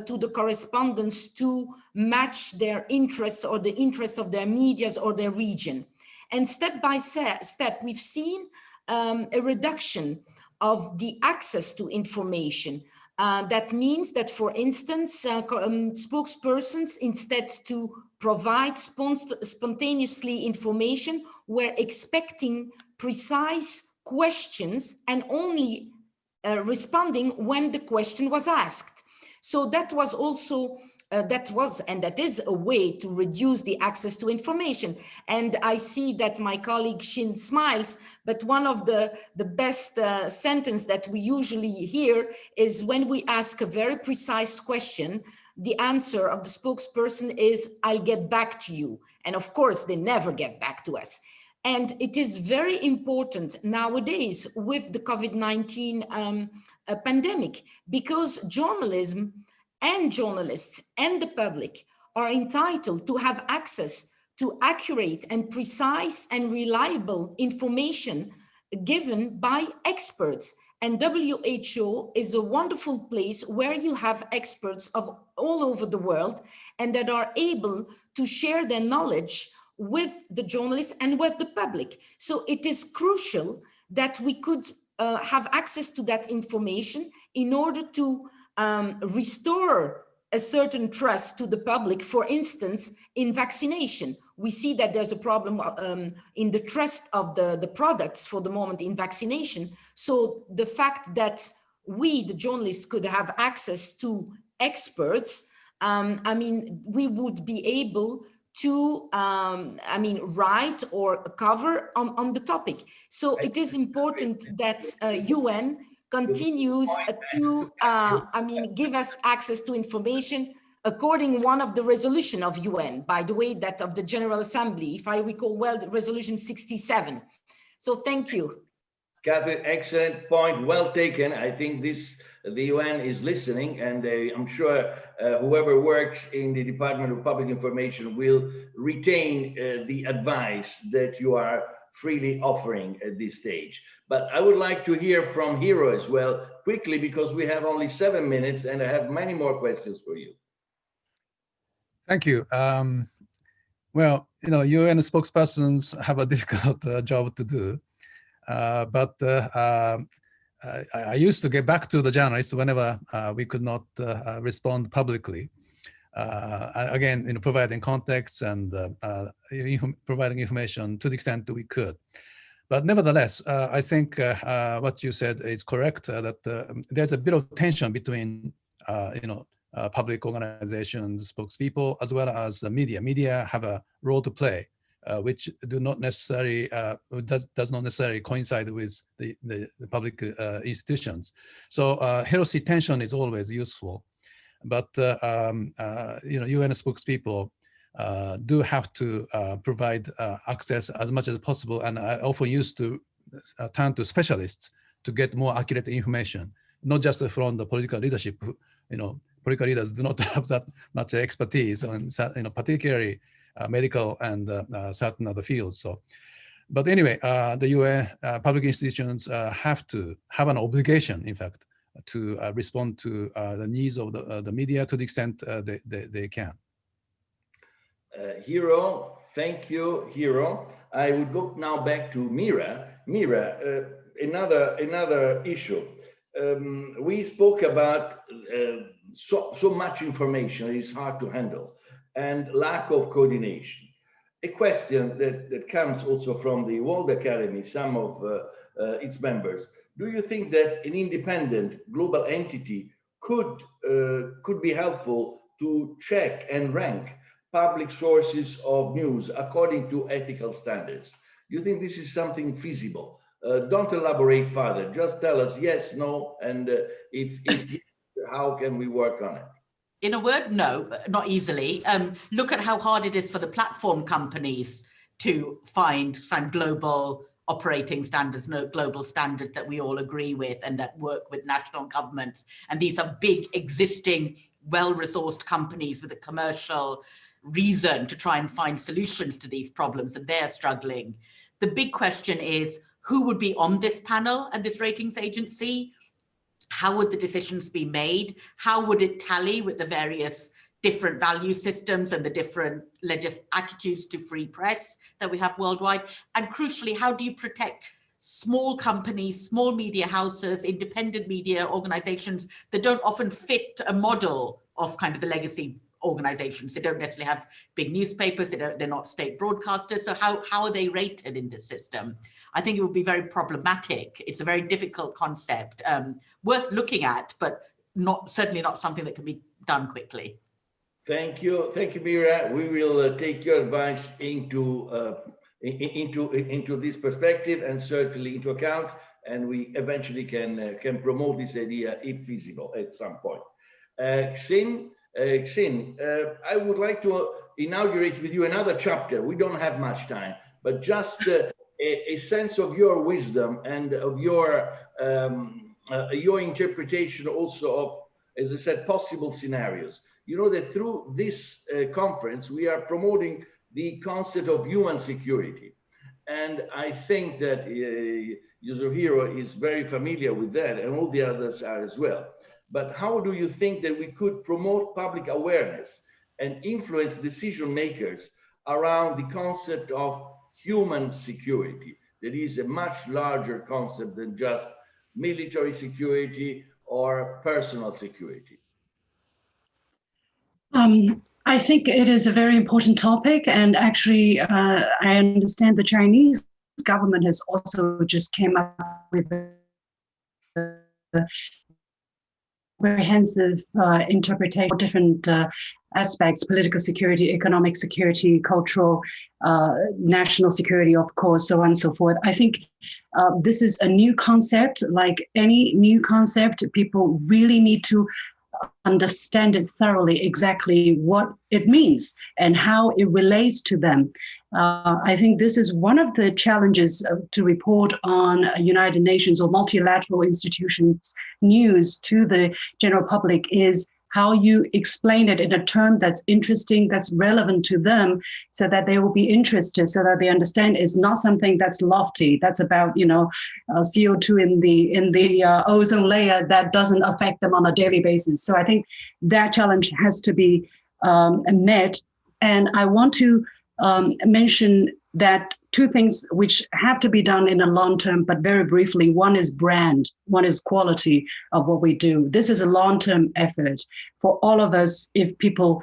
to the correspondents to match their interests or the interests of their medias or their region. And step by step, we've seen a reduction of the access to information. That means that, for instance, spokespersons, instead to provide spontaneously information, were expecting precise questions and only responding when the question was asked. So that was also that is a way to reduce the access to information. And I see that my colleague Shin smiles, but one of the best sentence that we usually hear is when we ask a very precise question, the answer of the spokesperson is, "I'll get back to you." And of course, they never get back to us. And it is very important nowadays with the COVID-19 pandemic, because journalism and journalists and the public are entitled to have access to accurate and precise and reliable information given by experts. And WHO is a wonderful place where you have experts of all over the world and that are able to share their knowledge with the journalists and with the public. So it is crucial that we could have access to that information in order to restore a certain trust to the public. For instance, in vaccination, we see that there's a problem in the trust of the products for the moment in vaccination. So the fact that we, the journalists, could have access to experts, I mean, we would be able to, write or cover on the topic. So it is important that UN continues to, give us access to information according one of the resolution of UN, by the way, that of the General Assembly, if I recall well, resolution 67. So thank you. Catherine, excellent point, well taken. I think the UN is listening, and I'm sure whoever works in the Department of Public Information will retain the advice that you are freely offering at this stage. But I would like to hear from Hiro as well, quickly, because we have only 7 minutes and I have many more questions for you. Thank you. Well, UN spokespersons have a difficult job to do. But I used to get back to the journalists whenever we could not respond publicly. Again, providing context and providing information to the extent that we could. But nevertheless, I think what you said is correct, that there's a bit of tension between, public organizations, spokespeople, as well as the media. Media have a role to play, which does not necessarily coincide with the public institutions. So healthy tension is always useful, but UN spokespeople do have to provide access as much as possible, and I often used to turn to specialists to get more accurate information, not just from the political leadership. Political leaders do not have that much expertise on, particularly medical and certain other fields. So, but anyway, the UN public institutions have an obligation, in fact, to respond to the needs of the media to the extent they can. Hiro, thank you, Hiro. I would go now back to Meera. Meera, another issue. We spoke about so much information, it is hard to handle, and lack of coordination. A question that comes also from the World Academy, some of its members. Do you think that an independent global entity could be helpful to check and rank public sources of news according to ethical standards? Do you think this is something feasible? Don't elaborate further. Just tell us yes, no, and if yes, how can we work on it? In a word, no, not easily. Look at how hard it is for the platform companies to find some global operating standards, global standards that we all agree with and that work with national governments. And these are big, existing, well-resourced companies with a commercial reason to try and find solutions to these problems, and they're struggling. The big question is, who would be on this panel and this ratings agency? How would the decisions be made? How would it tally with the various different value systems and the different attitudes to free press that we have worldwide? And crucially, how do you protect small companies, small media houses, independent media organizations that don't often fit a model of kind of the legacy organizations? They don't necessarily have big newspapers, they're not state broadcasters. So how are they rated in this system? I think it would be very problematic. It's a very difficult concept, worth looking at, but certainly not something that can be done quickly. Thank you, Meera. We will take your advice into this perspective and certainly into account, and we eventually can promote this idea if feasible at some point. Xin, I would like to inaugurate with you another chapter. We don't have much time, but just a sense of your wisdom and of your interpretation also of, as I said, possible scenarios. You know that through this conference, we are promoting the concept of human security. And I think that Yasuhiro is very familiar with that, and all the others are as well. But how do you think that we could promote public awareness and influence decision makers around the concept of human security? That is a much larger concept than just military security or personal security. I think it is a very important topic, and actually I understand the Chinese government has also just came up with comprehensive interpretation of different aspects: political security, economic security, cultural, national security, of course, so on and so forth. I think this is a new concept. Like any new concept, people really need to understand it thoroughly, exactly what it means and how it relates to them. I think this is one of the challenges to report on United Nations or multilateral institutions news to the general public is how you explain it in a term that's interesting, that's relevant to them, so that they will be interested, so that they understand it's not something that's lofty, that's about, you know, CO2 in the ozone layer that doesn't affect them on a daily basis. So I think that challenge has to be met. And I want to mention that two things which have to be done in the long term, but very briefly. One is brand, one is quality of what we do. This is a long-term effort for all of us. If people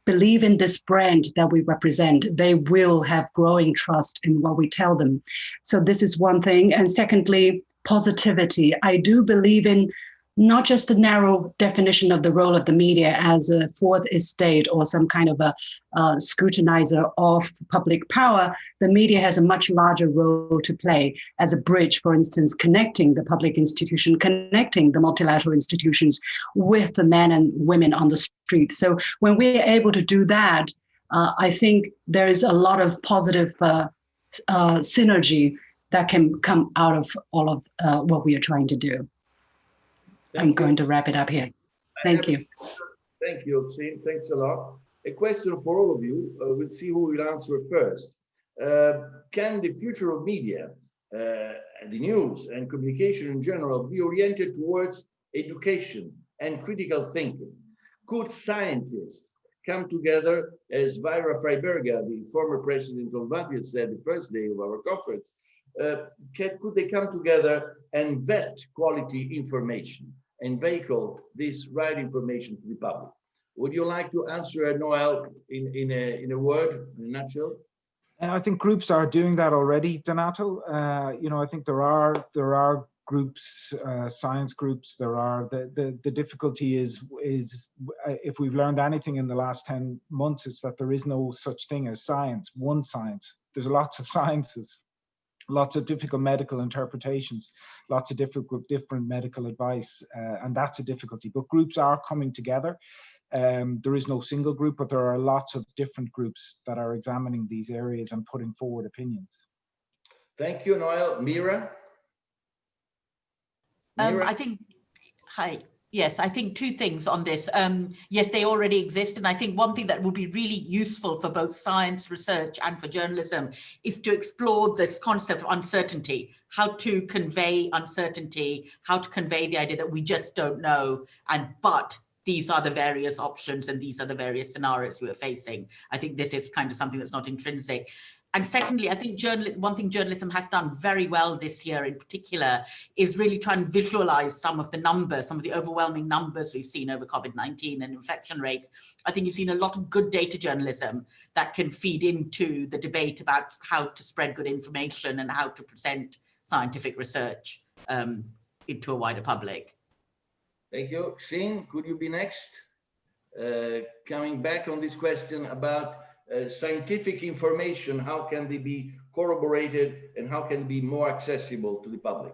believe in this brand that we represent, they will have growing trust in what we tell them. So this is one thing. And secondly, positivity. I do believe in not just a narrow definition of the role of the media as a fourth estate or some kind of a scrutinizer of public power. The media has a much larger role to play as a bridge, for instance, connecting the public institution, connecting the multilateral institutions with the men and women on the street. So when we're able to do that, I think there is a lot of positive synergy that can come out of all of what we are trying to do. I'm going to wrap it up here. Thank you. Thank you, Xin. Thanks a lot. A question for all of you. We'll see who will answer first. Can the future of media, the news and communication in general, be oriented towards education and critical thinking? Could scientists come together, as Vaira Freiberga, the former president of Latvia, said the first day of our conference, could they come together and vet quality information and vehicle this right information to the public? Would you like to answer, Noel, in a word, in a nutshell? I think groups are doing that already, Donato. You know, I think there are groups, science groups. There are the difficulty is if we've learned anything in the last 10 months, is that there is no such thing as science. One science. There's lots of sciences. Lots of difficult medical interpretations, lots of different medical advice, and that's a difficulty. But groups are coming together. There is no single group, but there are lots of different groups that are examining these areas and putting forward opinions. Thank you, Noel. Meera? I think, hi. Yes, I think two things on this. Yes, they already exist. And I think one thing that would be really useful for both science research and for journalism is to explore this concept of uncertainty, how to convey uncertainty, how to convey the idea that we just don't know, but these are the various options and these are the various scenarios we're facing. I think this is kind of something that's not intrinsic. And secondly, I think one thing journalism has done very well this year in particular is really try and visualize some of the numbers, some of the overwhelming numbers we've seen over COVID-19 and infection rates. I think you've seen a lot of good data journalism that can feed into the debate about how to spread good information and how to present scientific research into a wider public. Thank you. Xin, could you be next? Coming back on this question about scientific information, how can they be corroborated and how can be more accessible to the public?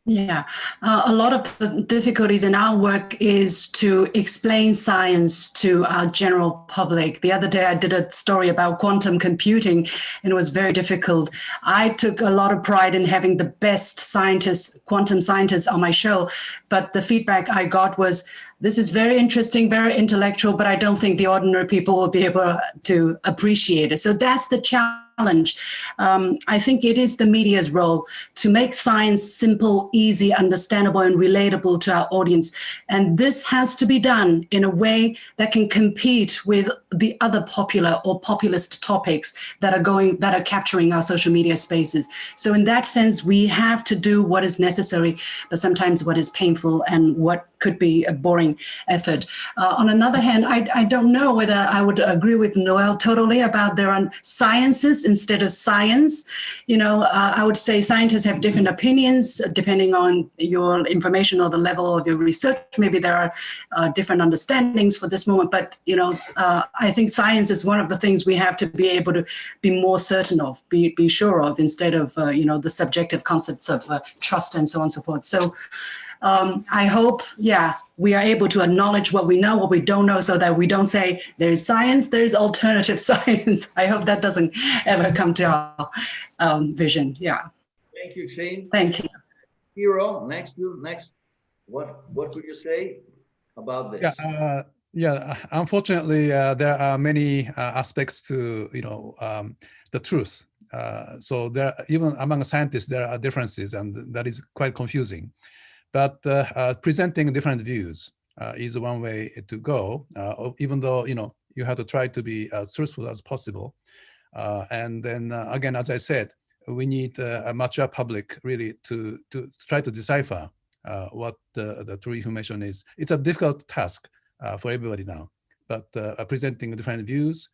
Yeah, a lot of the difficulties in our work is to explain science to our general public. The other day I did a story about quantum computing and it was very difficult. I took a lot of pride in having the best scientists, quantum scientists on my show, but the feedback I got was, this is very interesting, very intellectual, but I don't think the ordinary people will be able to appreciate it. So that's the challenge. I think it is the media's role to make science simple, easy, understandable, and relatable to our audience. And this has to be done in a way that can compete with the other popular or populist topics that are capturing our social media spaces. So in that sense, we have to do what is necessary, but sometimes what is painful and what could be a boring effort. On another hand, I don't know whether I would agree with Noel totally about there are sciences instead of science. I would say scientists have different opinions depending on your information or the level of your research. Maybe there are different understandings for this moment, but I think science is one of the things we have to be able to be more certain of, be sure of, instead of the subjective concepts of trust and so on and so forth. So I hope, we are able to acknowledge what we know, what we don't know, so that we don't say there's science, there's alternative science. I hope that doesn't ever come to our vision. Yeah. Thank you, Shane. Thank you. Hiro, next. What would you say about this? Unfortunately, there are many aspects to the truth. So there, even among scientists, there are differences, and that is quite confusing. But presenting different views is one way to go, even though you have to try to be as truthful as possible. And then again, as I said, we need a mature public really to try to decipher what the true information is. It's a difficult task for everybody now, but presenting different views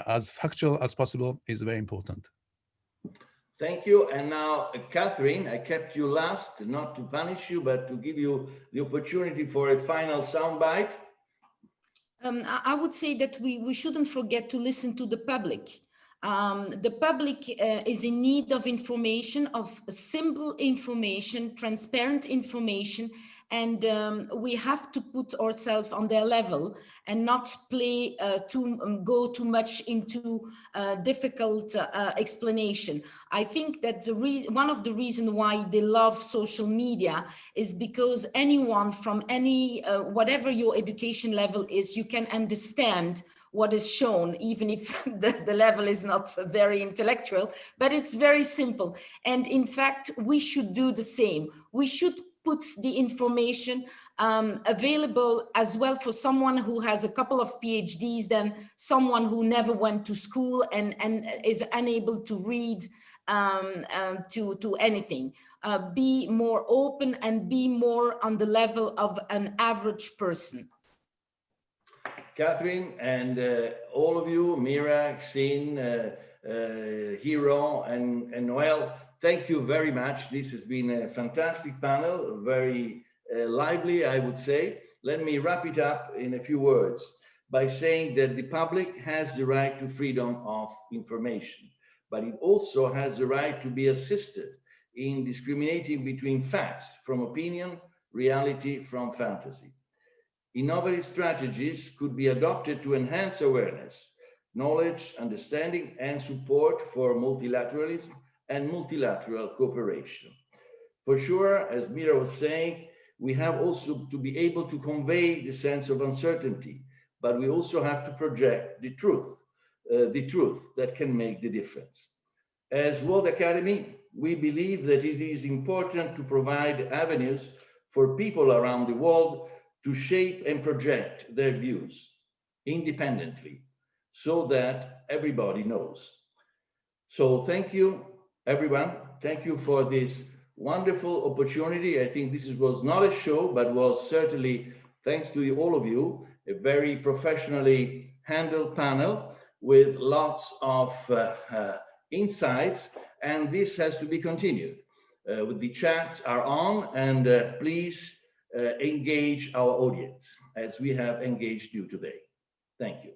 as factual as possible is very important. Thank you. And now, Catherine, I kept you last, not to punish you, but to give you the opportunity for a final soundbite. I would say that we shouldn't forget to listen to the public. The public is in need of information, of simple information, transparent information, and we have to put ourselves on their level and not go too much into difficult explanation. I think that one of the reasons why they love social media is because anyone from any, whatever your education level is, you can understand what is shown, even if the level is not very intellectual, but it's very simple. And in fact, we should do the same. We should put the information available as well for someone who has a couple of PhDs than someone who never went to school and is unable to read to anything. Be more open and be more on the level of an average person. Catherine, and all of you, Meera, Xin, Hiro, and Noel, thank you very much. This has been a fantastic panel, very lively, I would say. Let me wrap it up in a few words by saying that the public has the right to freedom of information, but it also has the right to be assisted in discriminating between facts from opinion, reality from fantasy. Innovative strategies could be adopted to enhance awareness, knowledge, understanding, and support for multilateralism and multilateral cooperation. For sure, as Meera was saying, we have also to be able to convey the sense of uncertainty, but we also have to project the truth that can make the difference. As World Academy, we believe that it is important to provide avenues for people around the world to shape and project their views independently so that everybody knows. So thank you, everyone. Thank you for this wonderful opportunity. I think this was not a show, but was certainly, thanks to all of you, a very professionally handled panel with lots of insights, and this has to be continued. The chats are on, and please engage our audience as we have engaged you today. Thank you.